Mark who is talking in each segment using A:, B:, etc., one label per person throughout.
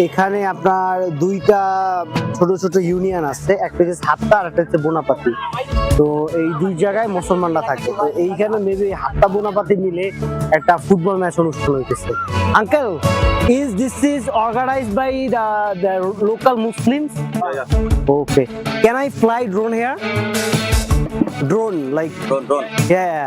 A: এখানে আপনার দুইটা ছোট ছোট ইউনিয়ন আছে, একটা হচ্ছে হাত্তা আর একটা হচ্ছে বোনাপাতি। তো এই দুই জায়গায় মুসলমানরা থাকে। তো এইখানে মেবি হাত্তা বোনাপাতি মিলে একটা ফুটবল ম্যাচ অনুষ্ঠান হইতেছে। Uncle, is organized by the local Muslims? Okay. Can I fly drone here? Drone, like
B: Drone.
A: yeah.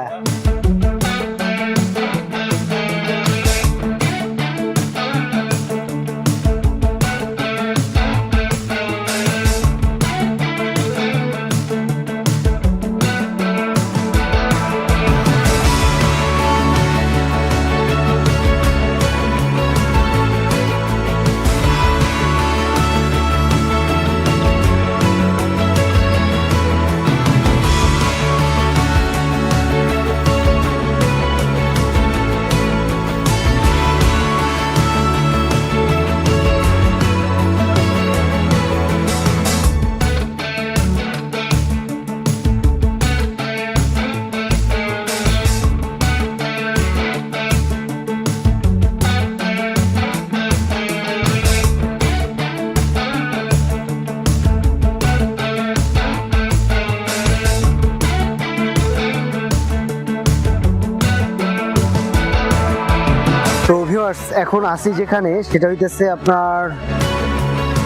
A: তো ভিউয়ার্স, এখন আসি যেখানে, সেটা হইতেছে আপনার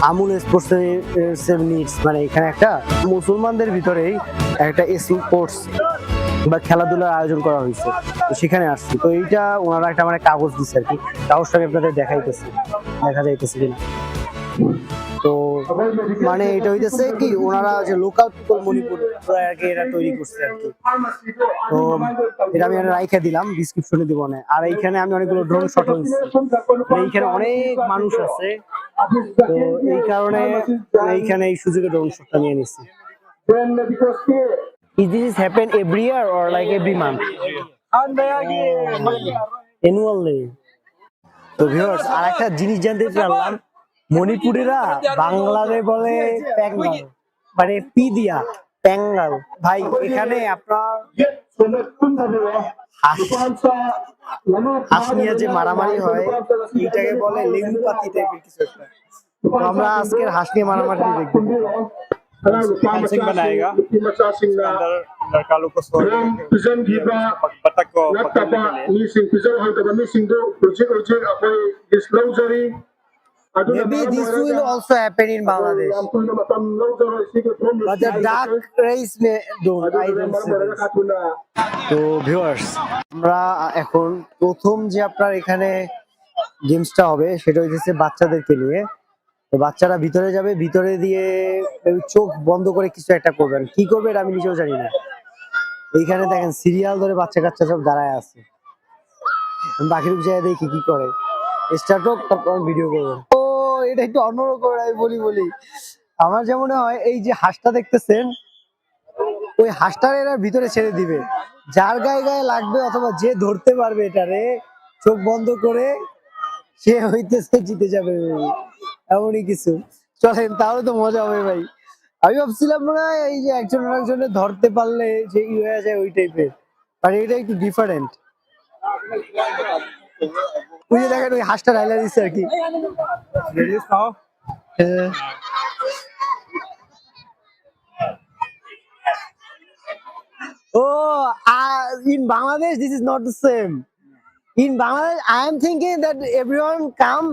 A: আমুল স্পোর্টস নিডস, মানে এখানে একটা মুসলমানদের ভিতরেই একটা স্পোর্টস বা খেলাধুলার আয়োজন করা হয়েছে। তো সেখানে আসছি। তো এইটা ওনারা একটা মানে কাগজ দিচ্ছে আর কি, কাগজটা আমি আপনাদের দেখাইতেছি, দেখা যাইতেছে কিনা। তো মানে এটা হইতেছে কি, ওনারা যে লোকাল পিপল মণিপুর আর কি এটা তৈরি করছে আর কি। তো এটা আমি রাইখা দিলাম, ডিসক্রিপশনে দিব না। আর এইখানে আমি অনেকগুলো ড্রোন শট নিচ্ছি, এইখানে অনেক মানুষ আছে, তো এই কারণে এইখানে এই সুযোগে ড্রোন শটটা নিয়ে নিচ্ছি। Is this happen every year or like every month? Annually. তো ভিউয়ার্স, আর একটা জিনিস জানতে পারলাম, মণিপুরিরা বাংলাতে বলে প্যাঙ্গাল, মানে পি দিয়া প্যাঙ্গাল। ভাই এখানে আপনার হাঁস নিয়ে যে মারামারি হয়, এইটাকে বলে লেবু পাতি টাইপের কিছু একটা। তো আমরা আজকের হাঁস নিয়ে মারামারি দেখবো।
B: Hansing बनाएगा अंदर लड़का लोग को सोने बतख को पकड़ने के लिए।
A: Maybe this will also happen in Bangladesh, but the duck race may don't. I don't see this. তো ভিউয়ার্স, আমরা এখন প্রথম যে আপনার এখানে গেমসটা হবে সেটা হচ্ছে বাচ্চাদেরকে নিয়ে। তো বাচ্চারা ভিতরে যাবে, ভিতরে দিয়ে চোখ বন্ধ করে কিছু একটা করবেন, কি করবে এটা আমি নিজেও জানি না। এইখানে দেখেন সিরিয়াল ধরে বাচ্চা কাচ্চা সব দাঁড়ায় আছে, বাকির জায়গায় দেখি কি করে। স্টার্ট হোক, তারপর ভিডিও করবো। ও এটা একটু অন্যরকম, আমি বলি আমার যেমন হয়, এই যে হাঁসটা দেখতেছেন, ওই হাঁসটার এরা ভিতরে ছেড়ে দিবে, যার গায়ে গায়ে লাগবে অথবা যে ধরতে পারবে এটারে চোখ বন্ধ করে, সে হইতেছে জিতে যাবে, এমনই কিছু। চলেন, তাহলে তো মজা হবে ভাই। আমি ভাবছিলাম না এই যে একজন আরেকজনের ধরতে পারলে যে ই হয়ে যায় ওই টাইপের, মানে এটা একটু ডিফারেন্ট। ওই যে দেখেন ওই হাঁসটা ডাইলা দিচ্ছে আর কি। Oh, in Bangladesh, this is not the same. In Bangladesh, I am thinking that everyone come,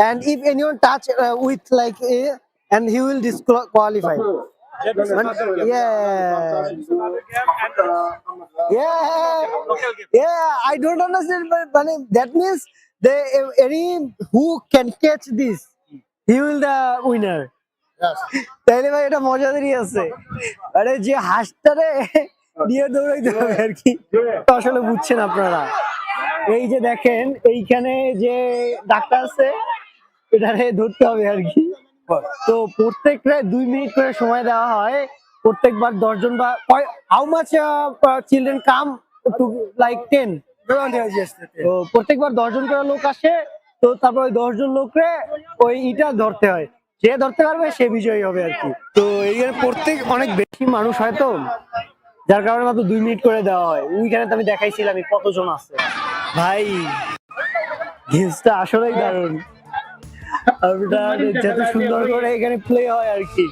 A: and if anyone touch with like a, and he will disqualify. Yeah. I don't understand, but that means any who can catch this, he will the winner. তাইলে ভাই এটা মজাদারই আছে, আরে যে হাঁসটারে দিয়ে দৌড়াইতে হবে আর কি। আসলে বুঝছেন আপনারা, এই যে দেখেন এইখানে যে ডাক্তার আছে, এটারে ধরতে হবে আর কি। তো প্রত্যেকটা 2 মিনিট করে সময় দেওয়া হয়, প্রত্যেকবার 10 জন বা how much children come to like 10, তো প্রত্যেকবার 10 জন করে লোক আসে। তো তারপর ওই 10 জন লোকরে ওই ইটা ধরতে হয়, যে ধরতে পারবে সে বিজয়ী হবে আর কি। তো এইখানে প্রত্যেক অনেক বেশি মানুষ হয়, তো যার কারণে মাত্র 2 মিনিট করে দেওয়া হয়। ওইখানে তো আমি দেখাইছিলাম কতজন আছে ভাই, গেমসটা আসলেই দারুণ। আরবিটার যত সুন্দর করে এখানে প্লে হয় আর কি।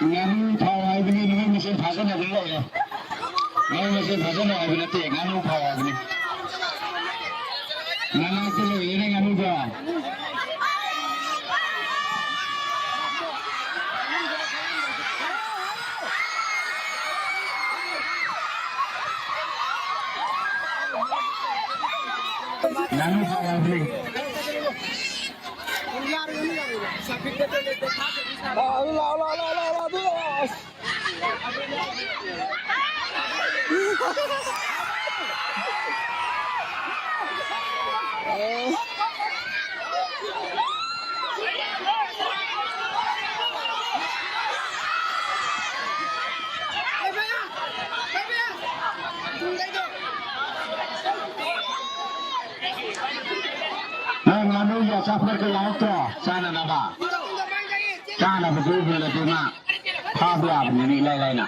C: nganu phawai bini ni mesin bhasan na dilo ya ngai mesin bhasan na bini te nganu phawai bini ngana kilo ene nganu ja nganu phawai bini nganu ya safar ke laut to sana na ba sana ba du le tu ma pha bia ni lai lai na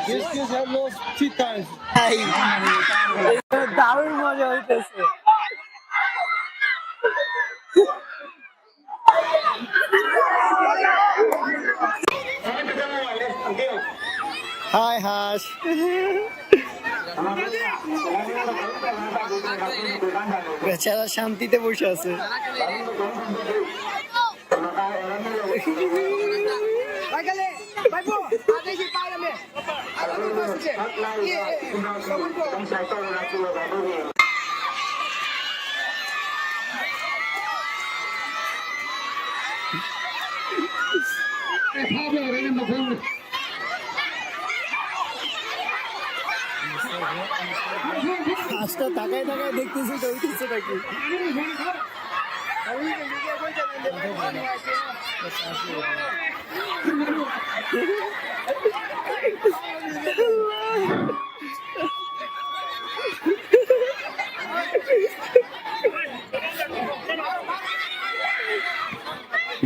B: This kids have lost 3 times.
A: দারুণ মজা হইতেছে। High হাস বেচারা শান্তিতে বসে আছে। আজটা তাকায় তাকায় দেখতেছি তো উঠেছে নাকি।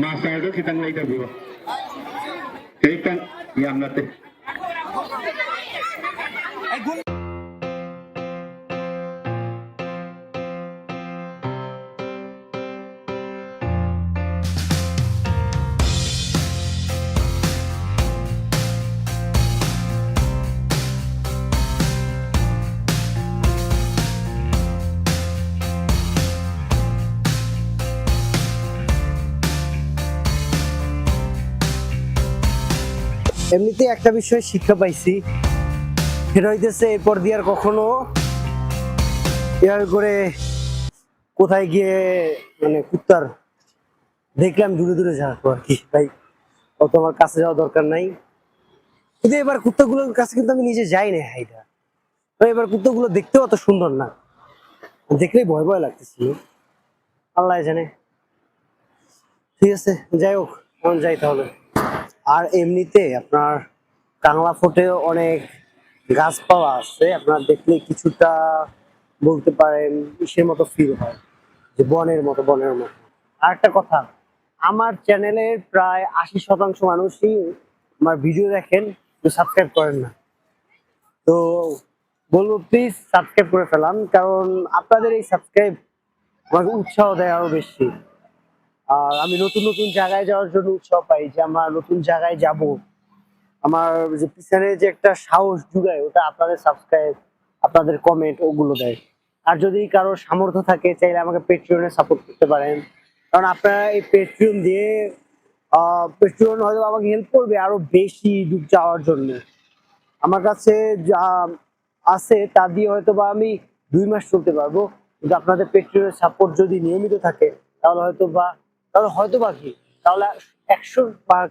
C: Master itu kita ngelai dah bro. kan yang nanti.
A: এমনিতে একটা বিষয় শিক্ষা পাইছি, সেটা হইতেছে এরপর দিয়ে আর কখনো এভাবে করে কোথায় গিয়ে মানে কুত্তার দেখলাম দূরে দূরে যাবো আর কি ভাই, অত আমার কাছে যাওয়া দরকার নাই। কিন্তু এবার কুত্তাগুলোর কাছে কিন্তু আমি নিজে যাই না হাইটা, তো এবার কুত্তাগুলো দেখতেও অত সুন্দর না, দেখলেই ভয় ভয় লাগতেছিল, আল্লাহ জানে। ঠিক আছে, যাই হোক, এখন যাই তাহলে। আর এমনিতে আপনার কাংলা ফোর্টে অনেক গাছপালা আছে, আপনার দেখলে কিছুটা বলতে পারেন ইসের মতো ফিল হয়, যে বনের মতো। আর একটা কথা, আমার চ্যানেলের প্রায় 80% মানুষই আমার ভিডিও দেখেন, সাবস্ক্রাইব করেন না। তো বলবো প্লিজ সাবস্ক্রাইব করে ফেলাম, কারণ আপনাদের এই সাবস্ক্রাইব আমাকে উৎসাহ দেয় আরো বেশি। আর আমি নতুন নতুন জায়গায় যাওয়ার জন্য উৎসাহ পাই, যে আমরা নতুন জায়গায় যাব, আমার যে পিছনে যে একটা সাহস জুগায়, ওটা আপনাদের সাবস্ক্রাইব, আপনাদের কমেন্ট ওগুলো দেয়। আর যদি কারো সামর্থ্য থাকে, চাইলে আমাকে পেট্রিয়নে সাপোর্ট করতে পারেন, কারণ আপনারা এই পেট্রিয়ন দিয়ে পেট্রিয়ন হয়তো আমাকে হেল্প করবে আরো বেশি দূর যাওয়ার জন্য। আমার কাছে যা আছে তা দিয়ে হয়তো বা আমি 2 মাস চলতে পারবো, কিন্তু আপনাদের পেট্রিয়নের সাপোর্ট যদি নিয়মিত থাকে, তাহলে হয়তো বা কি, তাহলে 100 ভাগ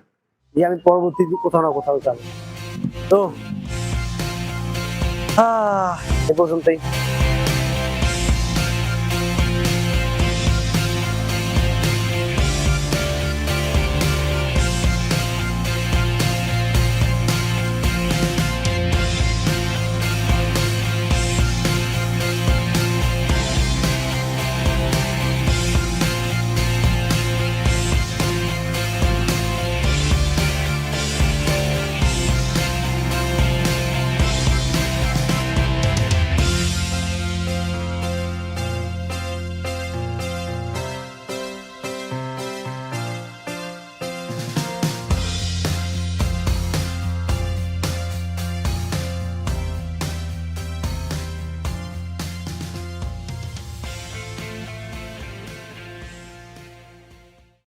A: যে আমি পরবর্তীতে কোথাও না কোথাও যাবো। তো এ পর্যন্তই।